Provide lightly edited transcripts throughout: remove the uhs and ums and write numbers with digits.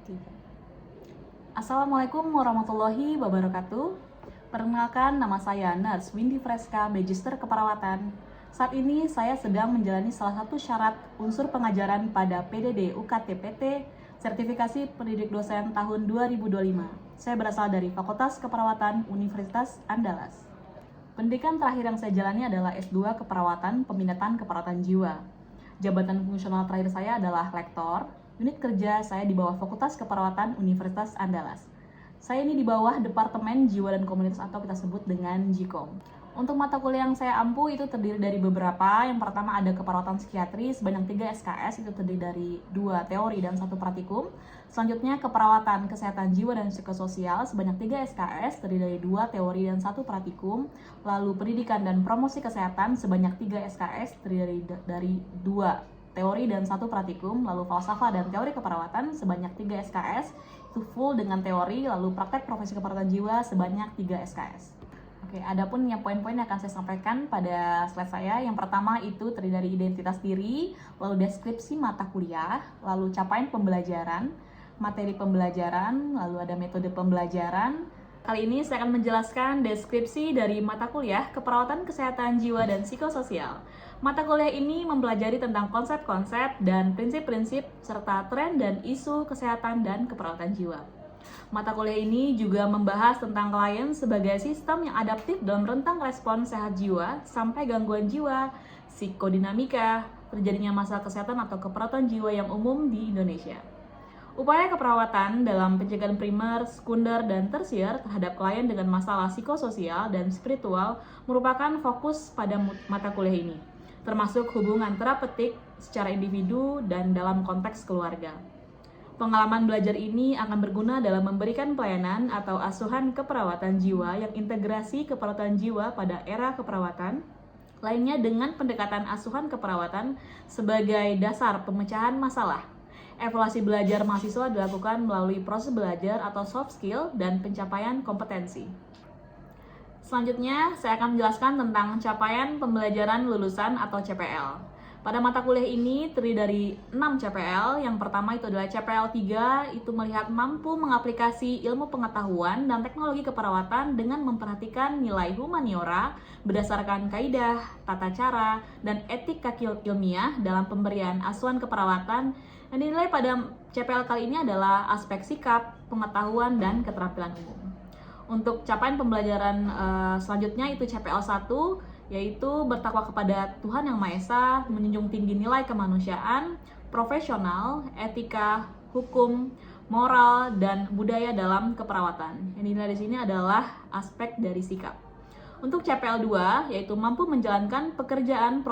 Tiga. Assalamualaikum warahmatullahi wabarakatuh. Perkenalkan, nama saya Nurse Windy Freska, Magister Keperawatan. Saat ini saya sedang menjalani salah satu syarat unsur pengajaran pada PDD UKT-PT Sertifikasi Pendidik Dosen tahun 2025. Saya berasal dari Fakultas Keperawatan Universitas Andalas. Pendidikan terakhir yang saya jalani adalah S2 Keperawatan Peminatan Keperawatan Jiwa. Jabatan fungsional terakhir saya adalah lektor. Unit kerja saya di bawah Fakultas Keperawatan Universitas Andalas. Saya ini di bawah Departemen Jiwa dan Komunitas atau kita sebut dengan JIKOM. Untuk mata kuliah yang saya ampu itu terdiri dari beberapa. Yang pertama ada keperawatan psikiatri sebanyak 3 SKS, itu terdiri dari 2 teori dan 1 praktikum. Selanjutnya keperawatan kesehatan jiwa dan psikososial sebanyak 3 SKS, terdiri dari 2 teori dan 1 praktikum. Lalu pendidikan dan promosi kesehatan sebanyak 3 SKS, terdiri dari 2 teori dan 1 praktikum. Lalu falsafah dan teori keperawatan sebanyak 3 SKS, itu full dengan teori. Lalu praktek profesi keperawatan jiwa sebanyak 3 SKS. Oke, adapun yang poin-poin yang akan saya sampaikan pada slide saya. Yang pertama itu terdiri dari identitas diri, lalu deskripsi mata kuliah, lalu capaian pembelajaran, materi pembelajaran, lalu ada metode pembelajaran. Kali ini saya akan menjelaskan deskripsi dari mata kuliah Keperawatan Kesehatan Jiwa dan Psikososial. Mata kuliah ini mempelajari tentang konsep-konsep dan prinsip-prinsip serta tren dan isu kesehatan dan keperawatan jiwa. Mata kuliah ini juga membahas tentang klien sebagai sistem yang adaptif dalam rentang respon sehat jiwa sampai gangguan jiwa, psikodinamika, terjadinya masalah kesehatan atau keperawatan jiwa yang umum di Indonesia. Upaya keperawatan dalam pencegahan primer, sekunder, dan tersier terhadap klien dengan masalah psikososial dan spiritual merupakan fokus pada mata kuliah ini, termasuk hubungan terapeutik secara individu dan dalam konteks keluarga. Pengalaman belajar ini akan berguna dalam memberikan pelayanan atau asuhan keperawatan jiwa yang integrasi keperawatan jiwa pada era keperawatan, lainnya dengan pendekatan asuhan keperawatan sebagai dasar pemecahan masalah. Evaluasi belajar mahasiswa dilakukan melalui proses belajar atau soft skill dan pencapaian kompetensi. Selanjutnya, saya akan menjelaskan tentang capaian pembelajaran lulusan atau CPL. Pada mata kuliah ini terdiri dari 6 CPL. Yang pertama itu adalah CPL 3, itu melihat mampu mengaplikasi ilmu pengetahuan dan teknologi keperawatan dengan memperhatikan nilai humaniora berdasarkan kaidah, tata cara, dan etika ilmiah dalam pemberian asuhan keperawatan. Yang dinilai pada CPL kali ini adalah aspek sikap, pengetahuan, dan keterampilan umum. Untuk capaian pembelajaran selanjutnya itu CPL 1, yaitu bertakwa kepada Tuhan Yang Maha Esa, menjunjung tinggi nilai kemanusiaan, profesional, etika, hukum, moral, dan budaya dalam keperawatan. Yang dinilai di sini adalah aspek dari sikap. Untuk CPL 2, yaitu mampu menjalankan pekerjaan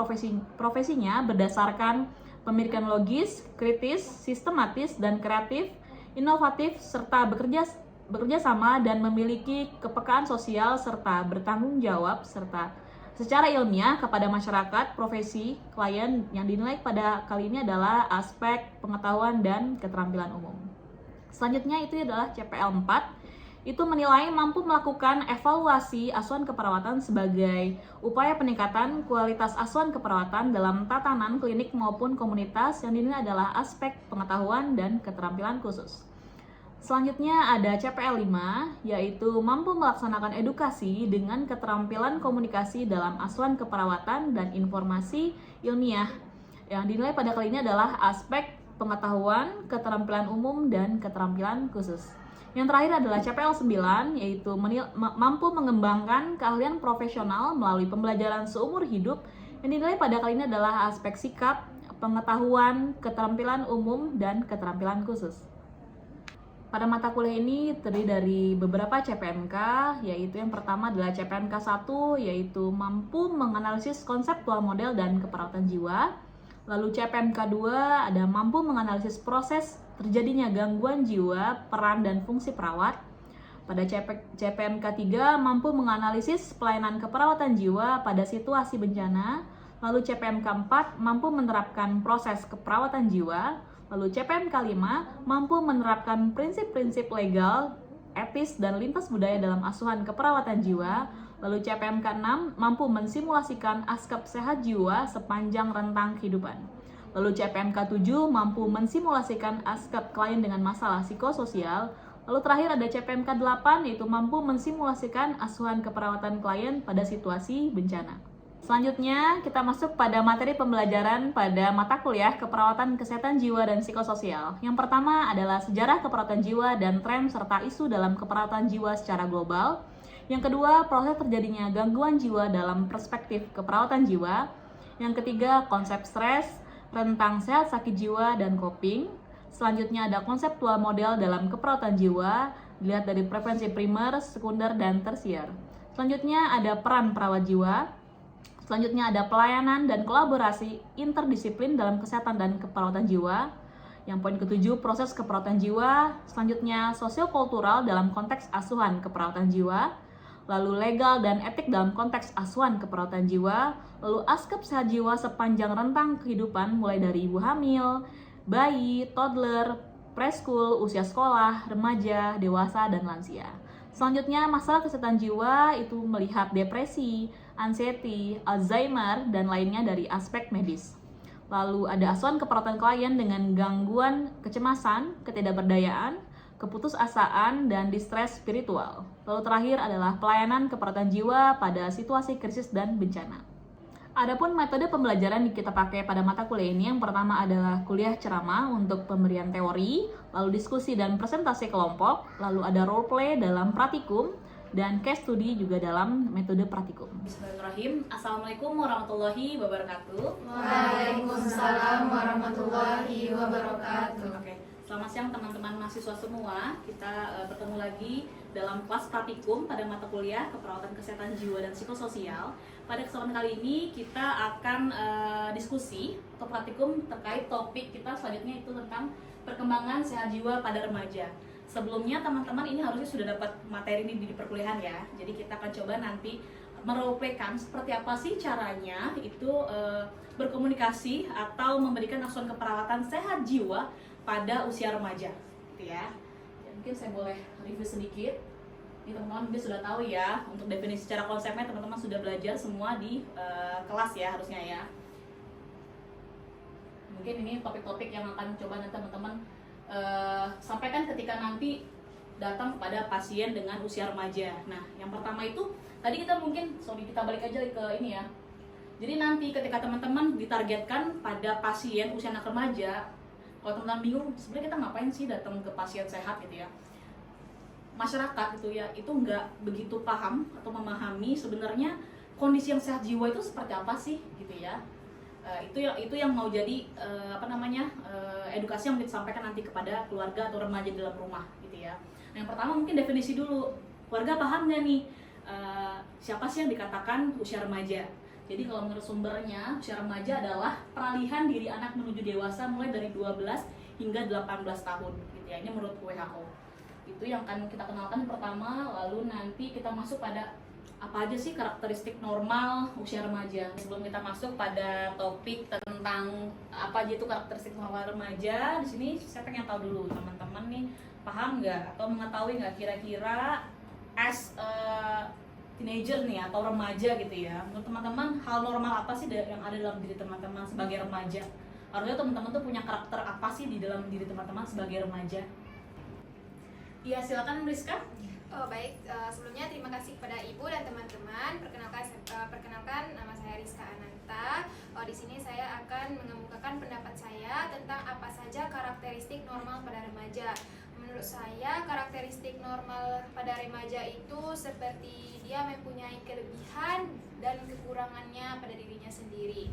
profesinya berdasarkan pemikiran logis, kritis, sistematis, dan kreatif, inovatif, serta bekerja sama dan memiliki kepekaan sosial serta bertanggung jawab serta secara ilmiah kepada masyarakat, profesi, klien. Yang dinilai pada kali ini adalah aspek pengetahuan dan keterampilan umum. Selanjutnya itu adalah CPL 4, itu menilai mampu melakukan evaluasi asuhan keperawatan sebagai upaya peningkatan kualitas asuhan keperawatan dalam tatanan klinik maupun komunitas. Yang dinilai adalah aspek pengetahuan dan keterampilan khusus. Selanjutnya ada CPL 5, yaitu mampu melaksanakan edukasi dengan keterampilan komunikasi dalam asuhan keperawatan dan informasi ilmiah. Yang dinilai pada kali ini adalah aspek pengetahuan, keterampilan umum, dan keterampilan khusus. Yang terakhir adalah CPL 9, yaitu mampu mengembangkan keahlian profesional melalui pembelajaran seumur hidup. Yang dinilai pada kali ini adalah aspek sikap, pengetahuan, keterampilan umum, dan keterampilan khusus. Pada mata kuliah ini terdiri dari beberapa CPMK, yaitu yang pertama adalah CPMK 1, yaitu mampu menganalisis konseptual model dan keperawatan jiwa. Lalu CPMK 2 ada mampu menganalisis proses terjadinya gangguan jiwa, peran dan fungsi perawat. Pada CPMK 3 mampu menganalisis pelayanan keperawatan jiwa pada situasi bencana. Lalu CPMK 4 mampu menerapkan proses keperawatan jiwa. Lalu CPMK 5 mampu menerapkan prinsip-prinsip legal, etis, dan lintas budaya dalam asuhan keperawatan jiwa. Lalu CPMK 6 mampu mensimulasikan aspek sehat jiwa sepanjang rentang kehidupan. Lalu CPMK 7 mampu mensimulasikan aspek klien dengan masalah psikososial. Lalu terakhir ada CPMK 8 yaitu mampu mensimulasikan asuhan keperawatan klien pada situasi bencana. Selanjutnya kita masuk pada materi pembelajaran pada mata kuliah keperawatan kesehatan jiwa dan psikososial. Yang pertama adalah sejarah keperawatan jiwa dan tren serta isu dalam keperawatan jiwa secara global. Yang kedua, proses terjadinya gangguan jiwa dalam perspektif keperawatan jiwa. Yang ketiga, konsep stres, rentang sehat sakit jiwa dan coping. Selanjutnya ada konseptual model dalam keperawatan jiwa, dilihat dari preferensi primer, sekunder, dan tersier. Selanjutnya ada peran perawat jiwa. Selanjutnya ada pelayanan dan kolaborasi interdisiplin dalam kesehatan dan keperawatan jiwa. Yang poin ketujuh, proses keperawatan jiwa. Selanjutnya, sosiokultural dalam konteks asuhan keperawatan jiwa. Lalu legal dan etik dalam konteks asuhan keperawatan jiwa. Lalu aspek sehat jiwa sepanjang rentang kehidupan mulai dari ibu hamil, bayi, toddler, preschool, usia sekolah, remaja, dewasa, dan lansia. Selanjutnya, masalah kesehatan jiwa itu melihat depresi, anxiety, Alzheimer, dan lainnya dari aspek medis. Lalu ada asuhan keperawatan klien dengan gangguan kecemasan, ketidakberdayaan, keputusasaan, dan distres spiritual. Lalu terakhir adalah pelayanan keperawatan jiwa pada situasi krisis dan bencana. Adapun metode pembelajaran yang kita pakai pada mata kuliah ini, yang pertama adalah kuliah ceramah untuk pemberian teori, lalu diskusi dan presentasi kelompok, lalu ada role play dalam praktikum, dan case study juga dalam metode praktikum. Bismillahirrahmanirrahim. Assalamualaikum warahmatullahi wabarakatuh. Waalaikumsalam warahmatullahi wabarakatuh. Oke. Selamat siang teman-teman mahasiswa semua. Kita bertemu lagi dalam kelas praktikum pada mata kuliah keperawatan kesehatan jiwa dan psikososial. Pada kesempatan kali ini kita akan diskusi atau praktikum terkait topik kita selanjutnya itu tentang perkembangan sehat jiwa pada remaja. Sebelumnya teman-teman ini harusnya sudah dapat materi ini di perkuliahan ya. Jadi kita akan coba nanti meroleplaykan seperti apa sih caranya itu berkomunikasi atau memberikan asuhan keperawatan sehat jiwa pada usia remaja, gitu ya. Mungkin saya boleh review sedikit. Ini teman-teman mungkin sudah tahu ya, untuk definisi secara konsepnya teman-teman sudah belajar semua di kelas ya harusnya ya. Mungkin ini topik-topik yang akan coba nanti teman-teman sampaikan ketika nanti datang kepada pasien dengan usia remaja. Nah, yang pertama itu tadi kita balik aja ke ini ya. Jadi nanti ketika teman-teman ditargetkan pada pasien usia anak remaja, kalau teman-teman bingung sebenarnya kita ngapain sih datang ke pasien sehat gitu ya, masyarakat gitu ya itu nggak begitu paham atau memahami sebenarnya kondisi yang sehat jiwa itu seperti apa sih gitu ya. Itu yang mau jadi edukasi yang kita sampaikan nanti kepada keluarga atau remaja di dalam rumah gitu ya. Nah, yang pertama mungkin definisi dulu, keluarga paham nggak nih siapa sih yang dikatakan usia remaja. Jadi kalau menurut sumbernya, usia remaja adalah peralihan diri anak menuju dewasa mulai dari 12 hingga 18 tahun gitu ya. Ini menurut WHO. Itu yang akan kita kenalkan pertama, lalu nanti kita masuk pada apa aja sih karakteristik normal usia remaja. Sebelum kita masuk pada topik tentang apa aja itu karakteristik normal remaja, di sini saya pengen tahu dulu teman-teman nih paham nggak atau mengetahui nggak kira-kira as teenager nih atau remaja gitu ya, menurut teman-teman hal normal apa sih yang ada dalam diri teman-teman sebagai remaja? Harusnya teman-teman tuh punya karakter apa sih di dalam diri teman-teman sebagai remaja? Iya, silakan Rizka. Oh baik, sebelumnya terima kasih kepada Ibu dan teman-teman. Perkenalkan nama saya Rizka Ananta. Di sini saya akan mengemukakan pendapat saya tentang apa saja karakteristik normal pada remaja. Menurut saya karakteristik normal pada remaja itu seperti dia mempunyai kelebihan dan kekurangannya pada dirinya sendiri.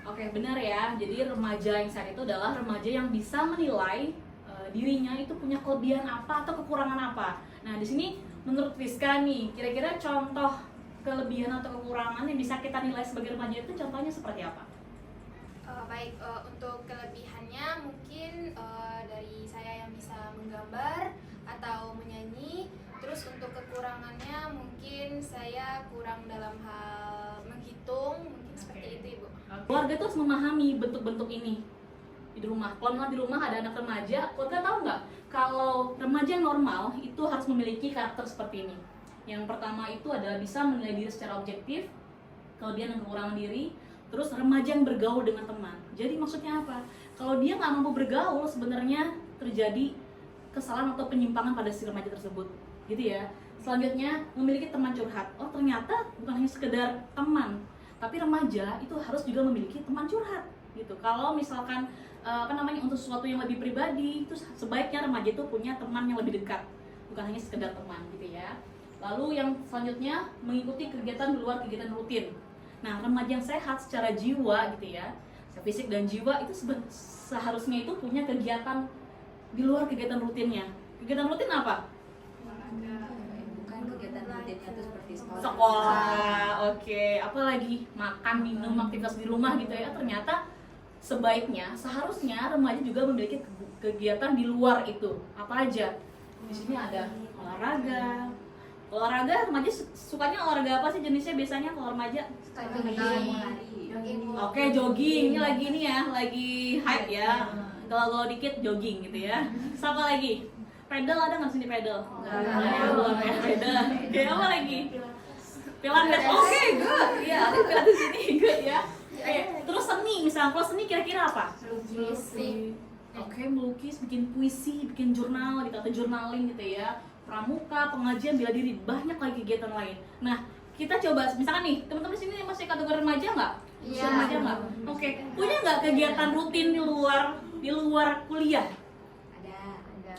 Oke, benar ya. Jadi remaja yang saat itu adalah remaja yang bisa menilai dirinya itu punya kelebihan apa atau kekurangan apa. Nah, di sini menurut Rizka nih, kira-kira contoh kelebihan atau kekurangan yang bisa kita nilai sebagai remaja itu contohnya seperti apa? Untuk kelebihannya mungkin dari saya yang bisa menggambar atau menyanyi. Terus untuk kekurangannya mungkin saya kurang dalam hal menghitung, mungkin seperti itu Ibu. Keluarga tuh harus memahami bentuk-bentuk ini di rumah. Kalau di rumah ada anak remaja, keluarga tahu nggak kalau remaja yang normal itu harus memiliki karakter seperti ini. Yang pertama itu adalah bisa menilai diri secara objektif, kelebihan dan kekurangan diri. Terus remaja yang bergaul dengan teman. Jadi maksudnya apa? Kalau dia nggak mampu bergaul, sebenarnya terjadi kesalahan atau penyimpangan pada si remaja tersebut, gitu ya. Selanjutnya, memiliki teman curhat. Oh, ternyata bukan hanya sekedar teman, tapi remaja itu harus juga memiliki teman curhat, gitu. Kalau misalkan untuk sesuatu yang lebih pribadi, itu sebaiknya remaja itu punya teman yang lebih dekat, bukan hanya sekedar teman, gitu ya. Lalu yang selanjutnya, mengikuti kegiatan di luar kegiatan rutin. Nah, remaja yang sehat secara jiwa, gitu ya, secara fisik dan jiwa itu seharusnya itu punya kegiatan di luar kegiatan rutinnya. Kegiatan rutin apa? Bukan kegiatan rutinnya itu seperti Sekolah, oke. Apalagi makan, minum, aktivitas di rumah gitu ya. Ternyata seharusnya remaja juga memiliki kegiatan di luar itu. Apa aja? Di sini ada olahraga. Olahraga, remaja sukanya olahraga apa sih jenisnya biasanya kalau remaja? Oke, jogging. Ini lagi hype ya. Kalau dikit jogging gitu ya. Siapa lagi? Pedal ada nggak sini pedal? Belum ya pedal. Oke, apa lagi? Pilates. Oke, good. Iya, ada pilates sini good ya. Terus seni misalnya. Kalau seni kira-kira apa? Oke, melukis, bikin puisi, bikin jurnal gitu atau journaling gitu ya. Pramuka, pengajian, bela diri, banyak lagi kegiatan lain. Nah, kita coba misalkan nih, teman-teman di sini masih kategori remaja nggak? Iya. Remaja nggak? Oke, punya nggak kegiatan rutin di luar kuliah? Ada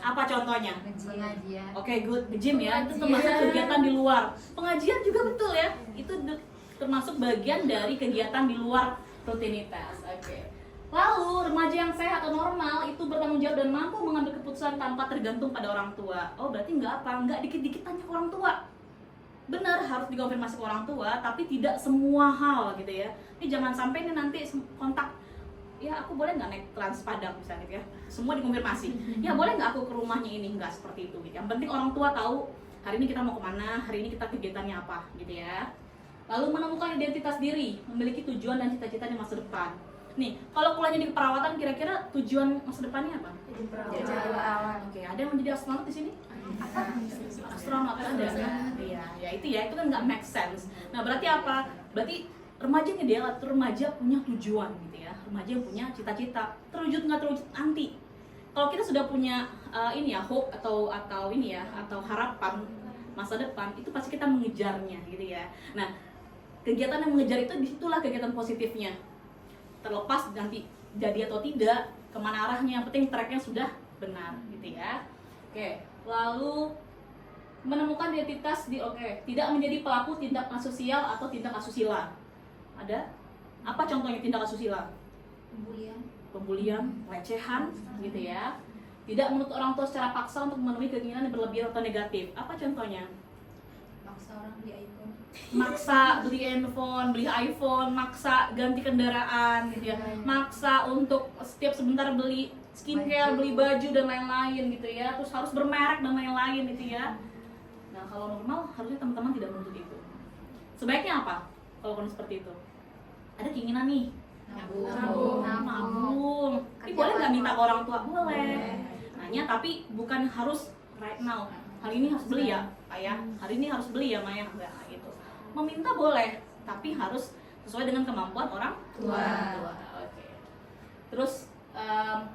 Apa contohnya? pengajian. Oke, good. Gym ya, itu termasuk kegiatan di luar. Pengajian juga betul ya, itu termasuk bagian dari kegiatan di luar rutinitas. Oke. Lalu, remaja yang sehat atau normal itu bertanggung jawab dan mampu mengambil keputusan tanpa tergantung pada orang tua. Oh, berarti nggak dikit-dikit tanya ke orang tua. Benar, harus dikonfirmasi ke orang tua, tapi tidak semua hal gitu ya. Ini jangan sampai nanti kontak, ya aku boleh nggak naik Trans Padang misalnya gitu ya. Semua dikonfirmasi. Ya boleh nggak aku ke rumahnya ini, nggak seperti itu gitu. Yang penting orang tua tahu hari ini kita mau kemana, hari ini kita kegiatannya apa gitu ya. Lalu menemukan identitas diri, memiliki tujuan dan cita-cita di masa depan. Nih, kalau kuliahnya di keperawatan, kira-kira tujuan masa depannya apa? Jadi perawat. Oke, ada yang menjadi astronot di sini? Astronot ada kan? Iya, ya itu kan nggak make sense. Nah, berarti apa? Berarti remaja ideal atau remaja punya tujuan gitu ya. Remaja yang punya cita-cita, terwujud nggak terwujud nanti. Kalau kita sudah punya hope atau harapan masa depan, itu pasti kita mengejarnya gitu ya. Nah, kegiatan yang mengejar itu disitulah kegiatan positifnya. Terlepas nanti jadi atau tidak, kemana arahnya, yang penting tracknya sudah benar gitu ya. Oke, lalu menemukan identitas tidak menjadi pelaku tindak asosial atau tindak asusila. Ada? Apa contohnya tindak asusila? Pembulian, pelecehan gitu ya. Tidak menuntut orang tua secara paksa untuk memenuhi keinginan yang berlebihan atau negatif. Apa contohnya? Maksa orang beli iPhone. Maksa beli handphone, beli iPhone, maksa ganti kendaraan gitu ya, maksa untuk setiap sebentar beli skincare, beli baju dan lain-lain gitu ya, terus harus bermerek dan lain-lain gitu ya. Nah, kalau normal harusnya teman-teman tidak menuntut itu. Sebaiknya apa kalau kondisi seperti itu? Ada keinginan nih nabung. Ini boleh nggak minta ke orang tua? Boleh. Nanya tapi bukan harus right now. Hari ini harus beli ya, ayah. Hari ini harus beli ya, Maya. Enggak gitu. Meminta boleh, tapi harus sesuai dengan kemampuan orang tua. Oke. Terus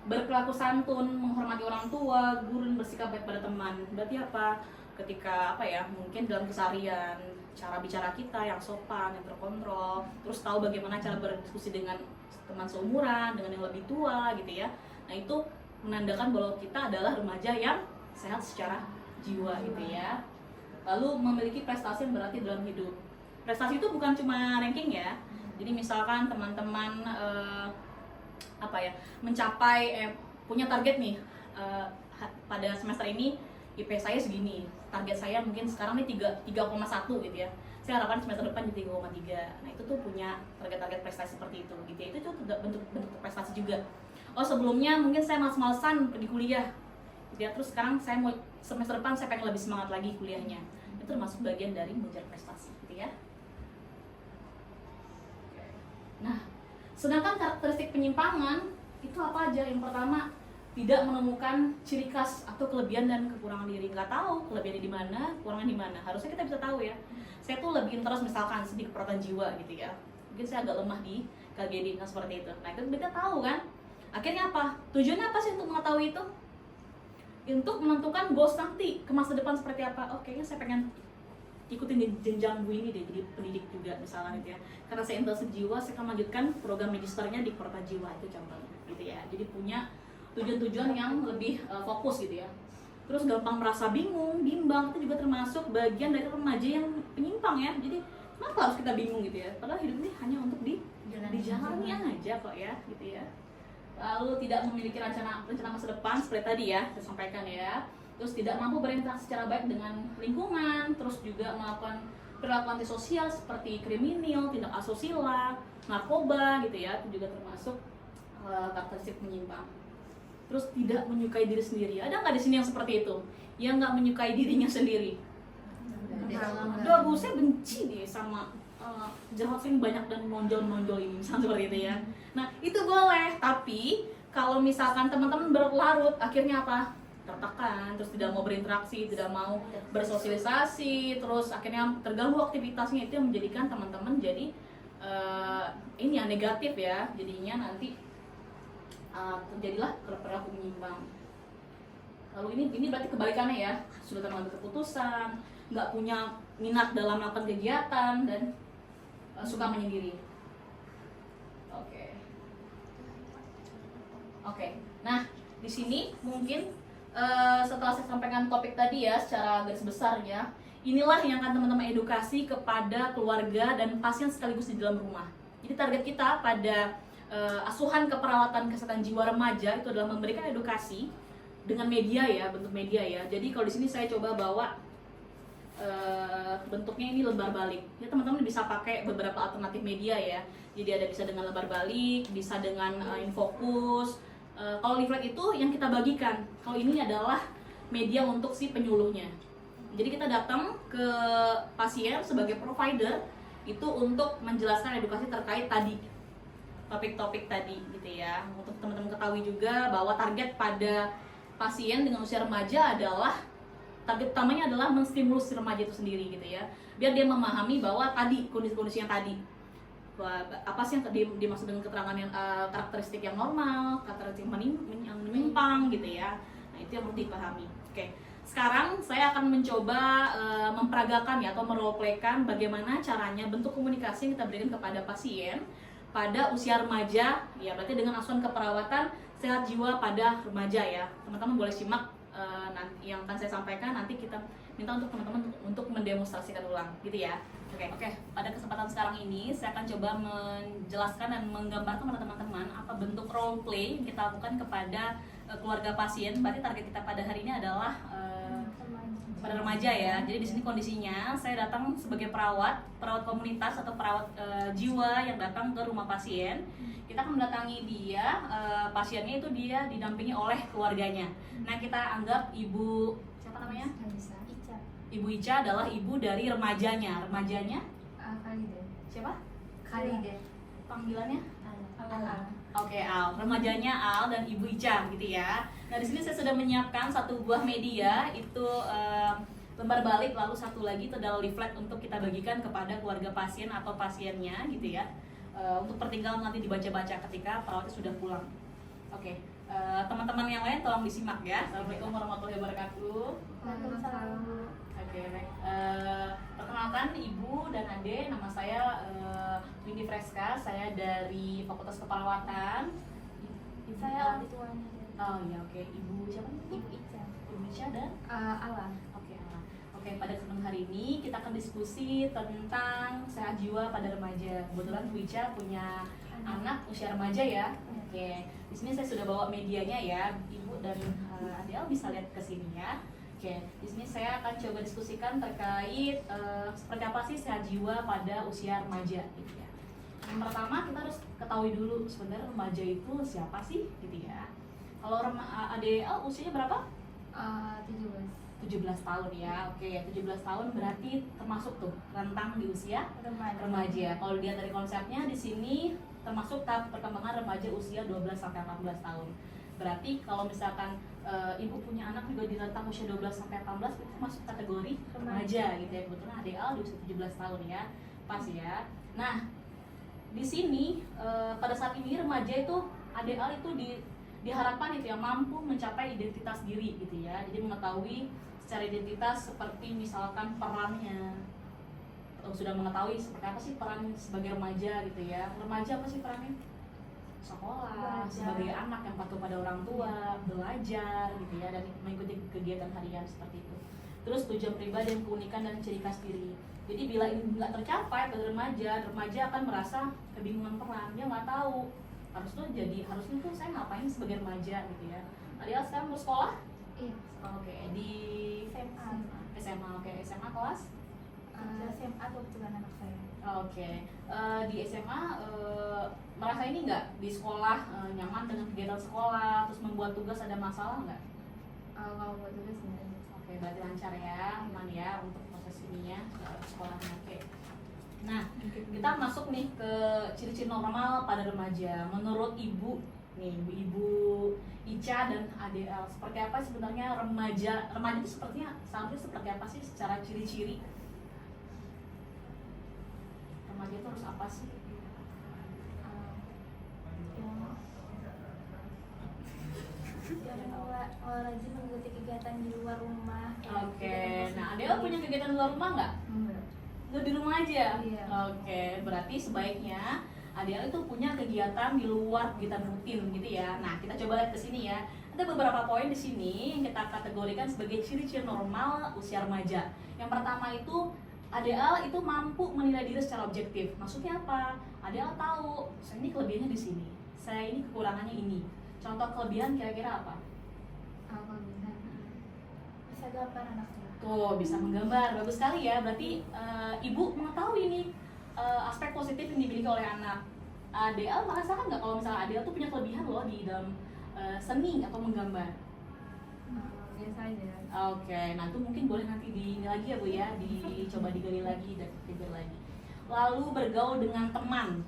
berperilaku santun, menghormati orang tua, guru, dan bersikap baik pada teman. Berarti apa? Ketika mungkin dalam keseharian, cara bicara kita yang sopan, yang terkontrol, terus tahu bagaimana cara berdiskusi dengan teman seumuran, dengan yang lebih tua gitu ya. Nah, itu menandakan bahwa kita adalah remaja yang sehat secara jiwa gitu ya. Lalu memiliki prestasi yang berarti dalam hidup. Prestasi itu bukan cuma ranking ya. Jadi misalkan teman-teman mencapai punya target nih pada semester ini IP saya segini. Target saya mungkin sekarang nih 3,1 gitu ya. Saya harapkan semester depan jadi 3,3. Nah, itu tuh punya target-target prestasi seperti itu gitu ya. Itu tuh bentuk prestasi juga. Oh, sebelumnya mungkin saya males-malesan pergi kuliah. Gitu ya. Terus sekarang saya mau semester depan saya pengen lebih semangat lagi kuliahnya. Itu termasuk bagian dari mengejar prestasi gitu ya. Nah, sedangkan karakteristik penyimpangan itu apa aja? Yang pertama, tidak menemukan ciri khas atau kelebihan dan kekurangan diri. Nggak tahu kelebihannya di mana, kekurangan di mana. Harusnya kita bisa tahu ya. Saya tuh lebih interest misalkan di keperawatan jiwa gitu ya. Mungkin saya agak lemah di KGD kan seperti itu. Nah itu kita tahu kan, akhirnya apa? Tujuannya apa sih untuk mengetahui itu? Untuk menentukan goals nanti ke masa depan seperti apa. Oh kayaknya saya pengen ikutin jenjang Bu ini deh, jadi pendidik juga misalnya gitu ya. Karena saya intensif jiwa, saya akan melanjutkan program magisternya di Porta Jiwa, itu contohnya gitu ya. Jadi punya tujuan-tujuan yang lebih fokus gitu ya. Terus gampang merasa bingung, bimbang, itu juga termasuk bagian dari remaja yang penyimpang ya. Jadi kenapa harus kita bingung gitu ya? Padahal hidup ini hanya untuk dijalani aja kok ya, gitu ya. Lalu tidak memiliki rencana masa depan seperti tadi ya, saya sampaikan ya. Terus tidak mampu berinteraksi secara baik dengan lingkungan, terus juga melakukan perilaku antisosial seperti kriminal, tindak asusila, narkoba gitu ya, itu juga termasuk karakteristik menyimpang. Terus tidak menyukai diri sendiri. Ada nggak di sini yang seperti itu? Yang nggak menyukai dirinya sendiri? Aduh, Bu, saya benci deh sama jahat yang banyak dan menonjol-menonjol ini, misalnya seperti itu ya. Nah, itu boleh, tapi kalau misalkan teman-teman berlarut, akhirnya apa? Tertekan, terus tidak mau berinteraksi, tidak mau bersosialisasi, terus akhirnya terganggu aktivitasnya, itu yang menjadikan teman-teman jadi ini yang negatif ya, jadinya nanti terjadilah perilaku menyimpang. Lalu ini berarti kebalikannya ya, sudah mengambil keputusan, nggak punya minat dalam melakukan kegiatan dan suka menyendiri. Oke. Nah di sini mungkin setelah saya sampaikan topik tadi ya secara garis besarnya, inilah yang akan teman-teman edukasi kepada keluarga dan pasien sekaligus di dalam rumah. Jadi target kita pada asuhan keperawatan kesehatan jiwa remaja itu adalah memberikan edukasi dengan media ya, bentuk media ya. Jadi kalau di sini saya coba bawa bentuknya ini lembar balik. Ya teman-teman bisa pakai beberapa alternatif media ya. Jadi ada bisa dengan lembar balik, bisa dengan infokus. Kalau leaflet itu yang kita bagikan. Kalau ini adalah media untuk si penyuluhnya. Jadi kita datang ke pasien sebagai provider itu untuk menjelaskan edukasi terkait tadi topik-topik tadi gitu ya. Untuk teman-teman ketahui juga bahwa target pada pasien dengan usia remaja adalah target utamanya adalah menstimulus si remaja itu sendiri gitu ya. Biar dia memahami bahwa tadi kondisi-kondisi yang tadi apa sih yang dimaksud dengan keterangan yang karakteristik yang normal, karakteristik yang menyimpang gitu ya. Nah, itu yang perlu dipahami. Oke. Sekarang saya akan mencoba memperagakan ya atau meroleplaykan bagaimana caranya bentuk komunikasi yang kita berikan kepada pasien pada usia remaja, ya berarti dengan asuhan keperawatan sehat jiwa pada remaja ya. Teman-teman boleh simak nanti yang akan saya sampaikan, nanti kita minta untuk teman-teman untuk mendemonstrasikan ulang, gitu ya. Oke. Pada kesempatan sekarang ini saya akan coba menjelaskan dan menggambarkan kepada teman-teman apa bentuk role play yang kita lakukan kepada keluarga pasien. Berarti target kita pada hari ini adalah pada remaja ya. Jadi di sini kondisinya saya datang sebagai perawat komunitas atau perawat jiwa yang datang ke rumah pasien. Kita akan mendatangi dia, pasiennya itu dia didampingi oleh keluarganya. Nah kita anggap ibu siapa namanya? Ica. Ibu Ica adalah ibu dari remajanya. Remajanya? Khalida. Siapa? Khalida. Panggilannya? Al. Oke, Al. Remajanya Al dan Ibu Ica gitu ya. Nah, di sini saya sudah menyiapkan satu buah media itu lembar balik, lalu satu lagi itu adalah leaflet untuk kita bagikan kepada keluarga pasien atau pasiennya gitu ya. Untuk pertinggalan nanti dibaca-baca ketika perawatnya sudah pulang. Oke. Teman-teman yang lain tolong disimak ya. Assalamualaikum warahmatullahi wabarakatuh. Waalaikumsalam. Oke, baik. Perkenalkan Ibu dan Ade, nama saya Windy Freska, saya dari Fakultas Keperawatan. Saya audit tuanya. Oh iya, oke. Ibu siapa? Ibu Ica. Ibu Ica dan? Ala. Oke, Ala. Oke, pada kesempatan hari ini kita akan diskusi tentang sehat jiwa pada remaja. Kebetulan Bu Ica punya anak usia remaja ya. Oke, di sini saya sudah bawa medianya ya, Ibu dan Adel bisa lihat ke sini ya. Oke, di sini saya akan coba diskusikan terkait seperti apa sih sehat jiwa pada usia remaja gitu ya. Yang pertama kita harus ketahui dulu sebenarnya remaja itu siapa sih gitu ya. Kalau Adel usianya berapa? 17 tahun ya. Oke, 17 tahun berarti termasuk tuh rentang di usia remaja. Kalau dilihat dari konsepnya di sini termasuk tahap perkembangan remaja usia 12 sampai 18 tahun. Berarti kalau misalkan ibu punya anak juga di rentang usia 12 sampai 18 itu masuk kategori remaja gitu ya. Kebetulan ADL di usia 17 tahun ya. Pas ya. Nah, di sini pada saat ini remaja itu ADL itu diharapkan itu ya mampu mencapai identitas diri gitu ya. Jadi mengetahui secara identitas seperti misalkan perannya, sudah mengetahui seperti apa sih peran sebagai remaja gitu ya. Remaja apa sih perannya? Sekolah, sebagai anak yang patuh pada orang tua, belajar gitu ya, dan mengikuti kegiatan harian seperti itu. Terus tujuan pribadi dan keunikan dan ciri khas diri. Jadi bila ini nggak tercapai pada remaja akan merasa kebingungan peran, dia nggak tahu harusnya tuh saya ngapain sebagai remaja gitu ya. Adia sekarang mau sekolah? Iya. Oke, di SMA. Oke, SMA kelas? SMA kebetulan anak saya. Oke, di SMA merasa ini nggak di sekolah nyaman dengan kegiatan sekolah, terus membuat tugas ada masalah nggak? Kalau buat tugas sebenarnya. Oke, berarti lancar ya, aman ya untuk proses ininya sekolahnya. Oke. Nah, kita masuk nih ke ciri-ciri normal pada remaja. Menurut ibu nih, ibu Ica dan ADL, seperti apa sebenarnya remaja? Remaja itu seharusnya seperti apa sih secara ciri-ciri? Remaja itu harus apa sih? Rajin mengikuti kegiatan di luar rumah. Oke, nah ADL punya kegiatan di luar rumah nggak? Lu di rumah aja? Iya. Oke, berarti sebaiknya ADL itu punya kegiatan di luar kegiatan rutin gitu ya. Nah, kita coba lihat ke sini ya. Ada beberapa poin di sini yang kita kategorikan sebagai ciri-ciri normal usia remaja. Yang pertama itu ADL itu mampu menilai diri secara objektif. Maksudnya apa? ADL tahu, saya ini kelebihannya di sini, saya ini kekurangannya ini. Contoh kelebihan kira-kira apa? Kelebihan bisa gambar anak saya. Tuh, bisa menggambar, bagus sekali ya. Berarti ibu mengetahui nih aspek positif yang dimiliki oleh anak. ADL merasakan nggak kalau misalnya ADL tuh punya kelebihan loh di dalam seni atau menggambar? Biasa aja. Oke, nah itu mungkin boleh nanti ini lagi ya Bu ya, dicoba digali lagi dan digali lagi. Lalu bergaul dengan teman.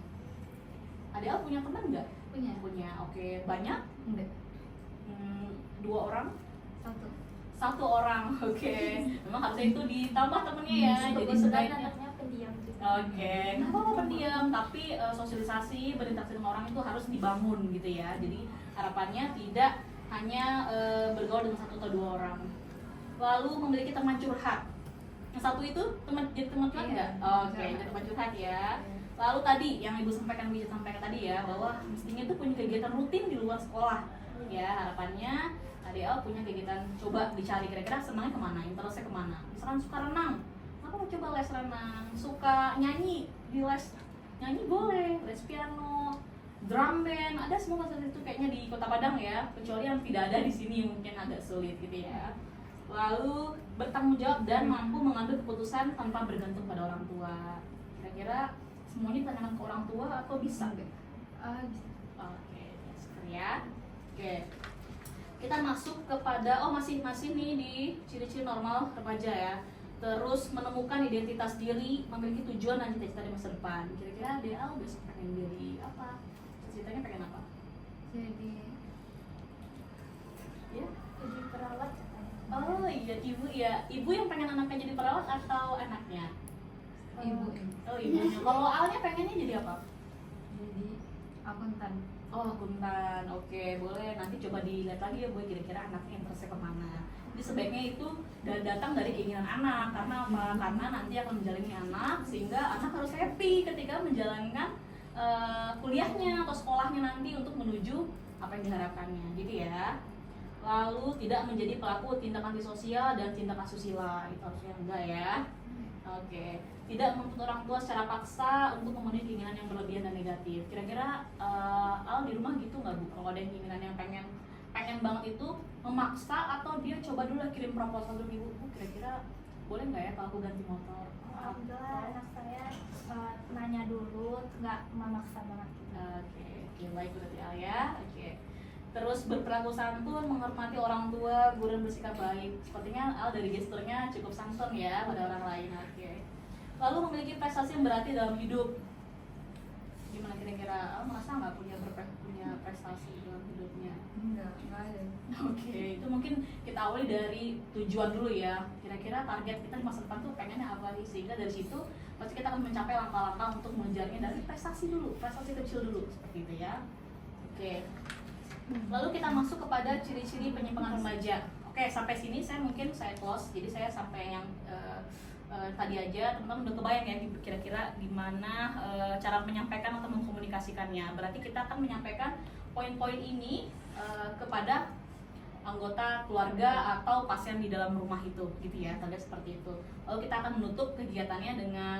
ADL punya teman nggak? Punya. Punya, oke. Banyak? Enggak. 2 orang? Satu. 1 orang, oke. Memang harusnya itu ditambah temennya ya, jadi sebaiknya. Anaknya pendiam juga. Oke, nggak apa-apa pendiam, tapi sosialisasi berinteraksi dengan orang itu harus dibangun gitu ya. Jadi harapannya tidak hanya bergaul dengan 1 atau 2 orang. Lalu memiliki teman curhat. Yang satu itu jadi teman curhat nggak? Oke, jadi teman curhat ya. Lalu tadi yang ibu sampaikan tadi ya, bahwa mestinya itu punya kegiatan rutin di luar sekolah. Ya, harapannya ADL punya kegiatan, coba dicari kira-kira senangnya kemana, interestnya kemana. Misalkan suka renang, apa mau coba les renang? Suka nyanyi, di les nyanyi boleh, les piano, drum band, ada semua fasilitas itu kayaknya di Kota Padang ya, kecuali yang tidak ada di sini mungkin agak sulit gitu ya. Lalu bertanggung jawab dan mampu mengambil keputusan tanpa bergantung pada orang tua. Kira-kira semuanya ditanyakan ke orang tua atau bisa nggak? Bisa. Oke, sekian ya. Oke, kita masuk kepada masih nih di ciri-ciri normal remaja ya. Terus menemukan identitas diri, memiliki tujuan dan cita-cita di masa depan. Kira-kira DL besok pengen jadi apa? Ceritanya pengen apa? Jadi Ya? jadi perawat katanya. Oh iya, ibu yang pengen anaknya jadi perawat atau anaknya? Ibu. Oh ibunya. Kalau Alnya pengennya jadi apa? Jadi akuntan. Oh akuntan, oke boleh nanti coba dilihat lagi ya Bu kira-kira anaknya interestnya kemana. Jadi sebaiknya itu datang dari keinginan anak, karena apa? Karena nanti akan menjalani anak sehingga anak harus happy ketika menjalankan kuliahnya atau sekolahnya nanti untuk menuju apa yang diharapkannya gitu ya. Lalu tidak menjadi pelaku tindak antisosial dan tindak asusila, itu harusnya enggak ya. Oke, tidak menuntut orang tua secara paksa untuk memenuhi keinginan yang berlebihan dan negatif. Kira-kira Al di rumah gitu nggak Bu? Kalau ada yang keinginan yang pengen banget itu memaksa atau dia coba dulu kirim proposal dulu ibu, kira-kira boleh nggak ya kalau aku ganti motor? Alhamdulillah anak saya nanya dulu, nggak memaksa banget. Oke, baik berarti Al ya. Oke. Terus berperilaku santun, menghormati orang tua, guru dan bersikap baik. Sepertinya Al dari gesturnya cukup santun ya pada orang lain. Oke. Lalu memiliki prestasi yang berarti dalam hidup. Gimana kira-kira Al merasa nggak punya punya prestasi dalam hidupnya? Enggak ada. Oke, itu mungkin kita awali dari tujuan dulu ya. Kira-kira target kita di masa depan tuh pengennya apa sih? Sehingga dari situ pasti kita akan mencapai langkah-langkah untuk mengejarnya dari prestasi dulu, prestasi kecil dulu seperti itu ya. Oke. Lalu kita masuk kepada ciri-ciri penyimpangan remaja. Oke, sampai sini saya close. Jadi saya sampai yang tadi aja teman-teman udah kebayang ya kira-kira gimana cara menyampaikan atau mengkomunikasikannya. Berarti kita akan menyampaikan poin-poin ini kepada anggota keluarga atau pasien di dalam rumah itu gitu ya, target seperti itu. Lalu kita akan menutup kegiatannya dengan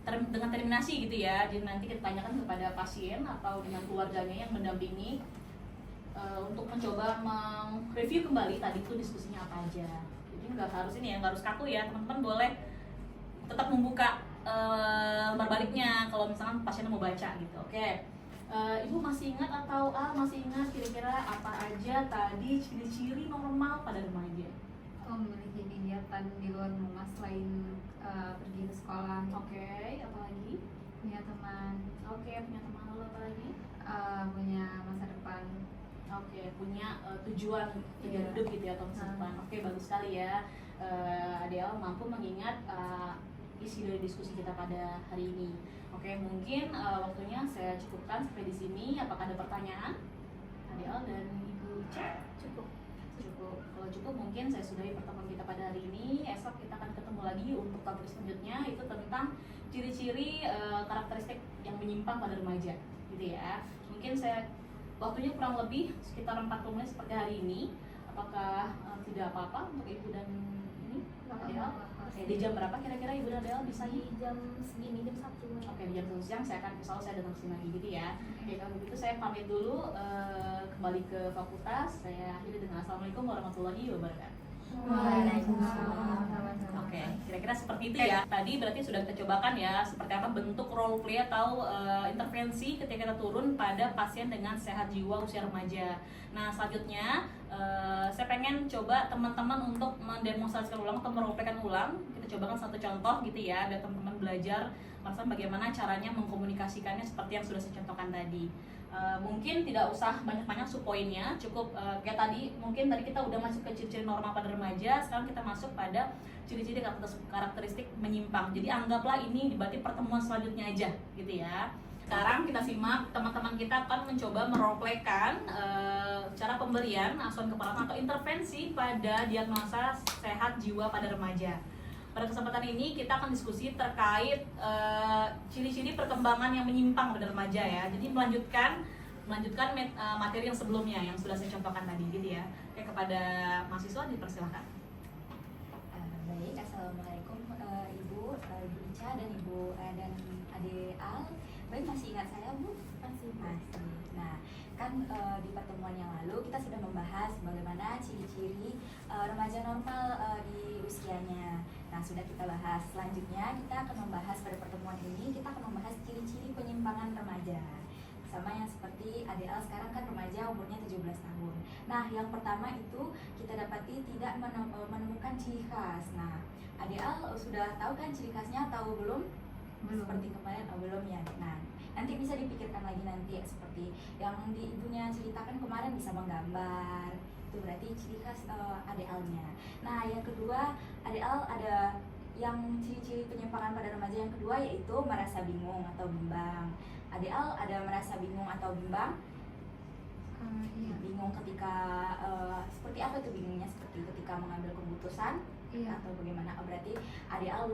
dengan terminasi gitu ya. Jadi nanti kita tanyakan kepada pasien atau dengan keluarganya yang mendampingi untuk mencoba mereview kembali tadi itu diskusinya apa aja. Jadi nggak harus ini ya, nggak harus kaku ya, teman-teman boleh tetap membuka lembar baliknya kalau misalkan pasiennya mau baca gitu. Oke. Ibu masih ingat atau masih ingat kira-kira apa aja tadi ciri-ciri normal pada remaja? Memiliki kegiatan di luar rumah selain pergi ke sekolah. Oke, apa lagi? Punya teman. Oke, punya teman, lalu apa lagi? Punya masa depan. Oke, punya tujuan Iya. hidup gitu ya atau masa depan. Oke, bagus sekali ya. Adel mampu mengingat isi dari diskusi kita pada hari ini. Oke, mungkin waktunya saya cukupkan sampai di sini. Apakah ada pertanyaan? Adel dan Ibu Ica? Cukup. Kalau cukup mungkin saya sudahi pertemuan kita pada hari ini. Esok kita akan ketemu lagi untuk topik selanjutnya, itu tentang ciri-ciri karakteristik yang menyimpang pada remaja gitu ya. Mungkin waktunya kurang lebih sekitar 40 menit seperti hari ini. Apakah tidak apa-apa untuk Ibu dan ini Adel? Oke, di jam berapa kira-kira Ibu dan Adel bisa? Di jam segini, jam 1. Oke, di jam 1 siang saya akan saya datang sini lagi gitu ya. Oke, kalau begitu saya pamit dulu, kembali ke fakultas. Saya akhiri dengan Assalamualaikum warahmatullahi wabarakatuh. Waalaikumsalam. Oke, kira-kira seperti itu ya. Tadi berarti sudah kita cobakan ya seperti apa bentuk role play atau intervensi ketika kita turun pada pasien dengan sehat jiwa usia remaja. Nah, selanjutnya saya pengen coba teman-teman untuk mendemonstrasikan ulang atau merole-playkan ulang. Kita cobakan satu contoh gitu ya, biar teman-teman belajar bagaimana caranya mengkomunikasikannya seperti yang sudah saya contohkan tadi. Mungkin tidak usah banyak-banyak subpoinnya, cukup kayak tadi, mungkin tadi kita udah masuk ke ciri-ciri normal pada remaja, sekarang kita masuk pada ciri-ciri karakteristik menyimpang. Jadi anggaplah ini berarti pertemuan selanjutnya aja gitu ya. Sekarang kita simak, teman-teman kita akan mencoba merole-playkan cara pemberian asuhan keparahan atau intervensi pada diagnosa sehat jiwa pada remaja. Pada kesempatan ini kita akan diskusi terkait ciri-ciri perkembangan yang menyimpang pada remaja ya. Jadi melanjutkan materi yang sebelumnya yang sudah saya contohkan tadi gitu ya. Oke, kepada mahasiswa dipersilahkan. Baik, assalamualaikum Ibu Ica dan Ibu dan Ade Al. Baik, masih ingat saya Bu? Masih. Nah, kan di pertemuan yang lalu kita sudah membahas bagaimana ciri-ciri remaja normal di usianya. Nah, sudah kita bahas. Selanjutnya kita akan membahas pada pertemuan ini, kita akan membahas ciri-ciri penyimpangan remaja. Sama yang seperti ADL sekarang kan remaja umurnya 17 tahun. Nah, yang pertama itu kita dapati tidak menemukan ciri khas. Nah, ADL sudah tahu kan ciri khasnya atau belum? Seperti kemarin, belum ya. Nah, nanti bisa dipikirkan lagi nanti ya, seperti yang di ibunya ceritakan kemarin, bisa menggambar. Itu berarti ciri khas ADL-nya. Nah, yang kedua, ADL ada yang ciri-ciri penyimpangan pada remaja yang kedua yaitu merasa bingung atau bimbang. ADL ada merasa bingung atau bimbang? Iya. Bingung ketika seperti apa itu bingungnya? Seperti ketika mengambil keputusan? Iya. Atau bagaimana? Berarti ADL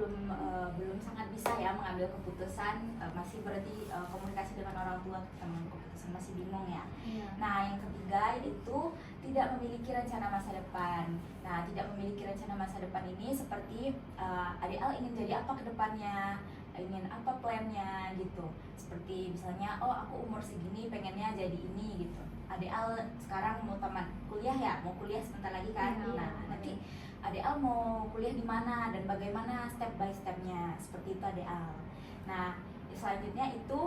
belum sangat bisa ya mengambil keputusan, masih berarti komunikasi dengan orang tua ketika mengambil keputusan masih bingung ya. Iya. Nah, yang ketiga itu tidak memiliki rencana masa depan. Nah, tidak memiliki rencana masa depan ini seperti ADL ingin jadi apa ke depannya, ingin apa plannya gitu. Seperti misalnya, oh aku umur segini pengennya jadi ini gitu. ADL sekarang mau kuliah ya, mau kuliah sebentar lagi kan. Iya. Nah, nanti ADL mau kuliah di mana dan bagaimana step by stepnya, seperti itu ADL. Nah, selanjutnya itu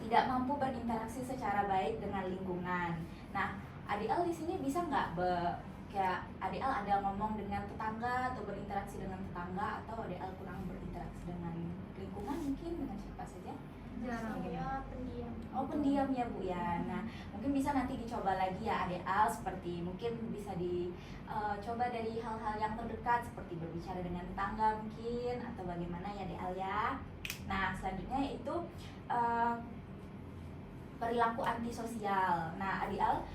tidak mampu berinteraksi secara baik dengan lingkungan. Nah, ADL di sini bisa nggak kayak ADL ada ngomong dengan tetangga atau berinteraksi dengan tetangga, atau ADL kurang berinteraksi dengan lingkungan, mungkin dengan siapa saja? Saya pendiam. Oh, pendiam ya Bu ya. Nah, mungkin bisa nanti dicoba lagi ya Adik Al, seperti mungkin bisa dicoba dari hal-hal yang terdekat seperti berbicara dengan tetangga mungkin atau bagaimana ya Adik Al ya. Nah, selanjutnya itu perilaku antisosial. Nah, Adik Al,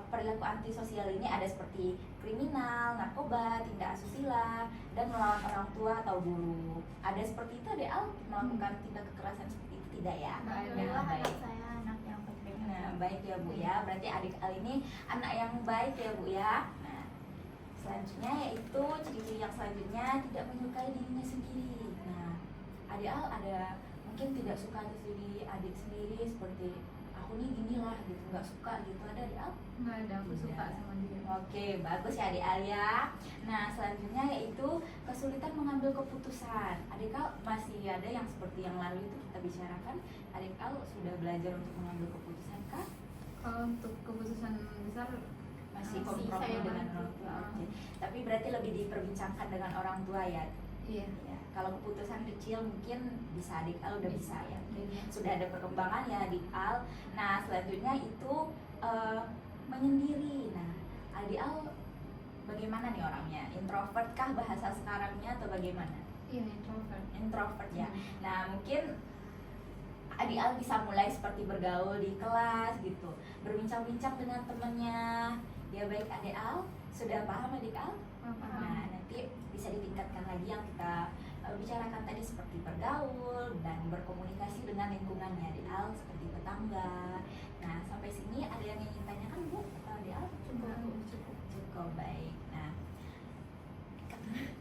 perilaku antisosial ini ada seperti kriminal, narkoba, tindak asusila, dan melawan orang tua atau guru. Ada seperti itu Adik Al, melakukan tindak kekerasan seperti itu tidak ya? Alhamdulillah Nah, baik. saya anak yang baik-baik. Nah, baik ya Bu ya. Berarti Adik Al ini anak yang baik ya Bu ya. Nah, selanjutnya yaitu ciri-ciri yang selanjutnya tidak menyukai dirinya sendiri. Nah, Adik Al ada mungkin tidak suka atas diri adik sendiri seperti aku nih gini lah gitu, nggak suka gitu, ada Adik Al? Nggak ada, aku suka sama dia. Oke, bagus ya Adik Al ya. Nah, selanjutnya yaitu kesulitan mengambil keputusan. Adik Al masih ada yang seperti yang lalu itu kita bicarakan. Adik Al sudah belajar untuk mengambil keputusan kah? Kalau untuk keputusan besar Masih Masih kompromi saya dengan bantu. orang tua. Oke. Tapi berarti lebih diperbincangkan dengan orang tua ya. iya. Ya, kalau keputusan kecil mungkin bisa Adik Al udah bisa ya. Iya. Sudah ada perkembangan ya Adik Al. Nah, selanjutnya itu menyendiri. Nah, Adik Al bagaimana nih orangnya? Introvert kah bahasa sekarangnya atau bagaimana? Iya, introvert. Introvert ya. Nah, mungkin Adik Al bisa mulai seperti bergaul di kelas gitu, berbincang-bincang dengan temannya. Ya baik Adik Al, sudah paham Adik Al? Paham. Nah, nanti bisa ditingkatkan lagi yang kita bicarakan tadi seperti bergaul dan berkomunikasi dengan lingkungannya Adik Al, seperti tetangga. Nah, sampai sini ada yang ingin tanyakan Bu atau Adik Al? Cukup baik. Nah,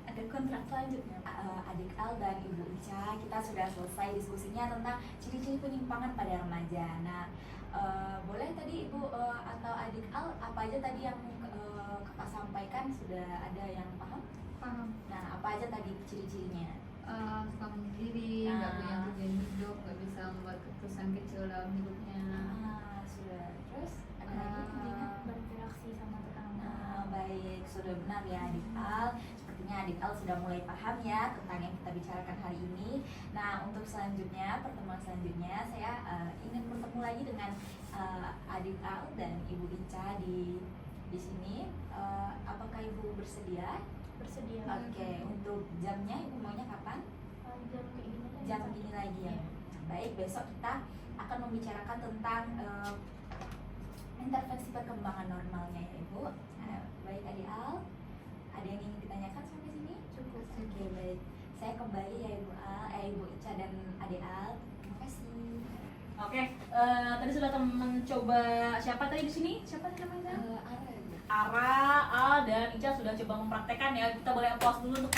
ada kontrak selanjutnya. Adik Al dan Ibu Ica, kita sudah selesai diskusinya tentang ciri-ciri penyimpangan pada remaja. Nah, boleh tadi Ibu atau Adik Al apa aja tadi yang Kakak sampaikan, sudah ada yang paham? Paham. Nah, apa aja tadi ciri-cirinya? Suka menyendiri, nggak punya Ah. tujuan hidup, nggak bisa membuat keputusan kecil dalam hidupnya. Sudah. Terus ada lagi yang Berinteraksi sama tetangga. Nah, baik, sudah benar ya Adik Al. Sepertinya Adik Al sudah mulai paham ya tentang yang kita bicarakan hari ini. Nah, untuk selanjutnya, pertemuan selanjutnya saya ingin bertemu lagi dengan Adik Al dan Ibu Ica di sini. Apakah Ibu bersedia? Bersedia. Oke, untuk jamnya Ibu maunya kapan? Jam kayak gini aja. Jam begini lagi ya. Iya. Baik, besok kita akan membicarakan tentang intervensi perkembangan normalnya ya Ibu. Nah, baik Adik Al, ada yang ingin ditanyakan sampai sini? Cukup. Oke, baik. Saya kembali ya Ibu Ibu Ica dan Adik Al. Terima kasih. Oke, tadi sudah teman coba siapa tadi di sini? Siapa namanya? Ara ya Bu. Ara, Al, dan Ica sudah coba mempraktekkan ya. Kita boleh applause dulu untuk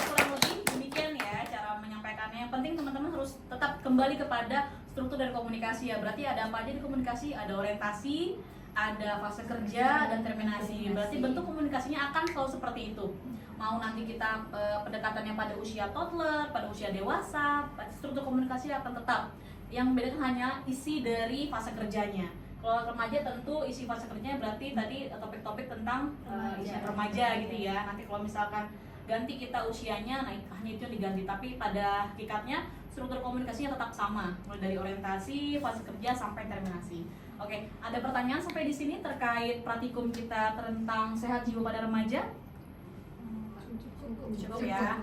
kurang lebih demikian ya cara menyampaikannya. Yang penting teman-teman harus tetap kembali kepada struktur dari komunikasi ya. Berarti ada apa aja di komunikasi? Ada orientasi, ada fase kerja, dan terminasi. Berarti bentuk komunikasinya akan selalu seperti itu. Mau nanti kita pendekatannya pada usia toddler, pada usia dewasa, struktur komunikasi akan tetap. Yang membedakan hanya isi dari fase kerjanya. Kalau remaja tentu isi fase kerjanya berarti tadi topik-topik tentang usia remaja gitu ya. Nanti kalau misalkan ganti kita usianya, nah hanya itu yang diganti. Tapi pada hakikatnya struktur komunikasinya tetap sama, mulai dari orientasi, fase kerja sampai terminasi. Oke, ada pertanyaan sampai di sini terkait praktikum kita tentang sehat jiwa pada remaja? Cukup ya.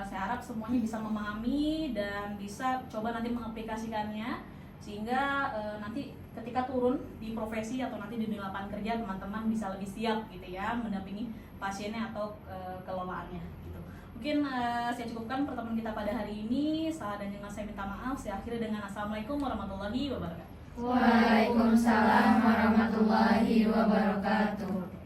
Saya harap semuanya bisa memahami dan bisa coba nanti mengaplikasikannya sehingga nanti ketika turun di profesi atau nanti di lapangan kerja teman-teman bisa lebih siap gitu ya mendampingi pasiennya atau kelolaannya gitu. Mungkin saya cukupkan pertemuan kita pada hari ini. Salah dan jangan saya minta maaf. Saya akhiri dengan Assalamualaikum warahmatullahi wabarakatuh. Waalaikumsalam warahmatullahi wabarakatuh.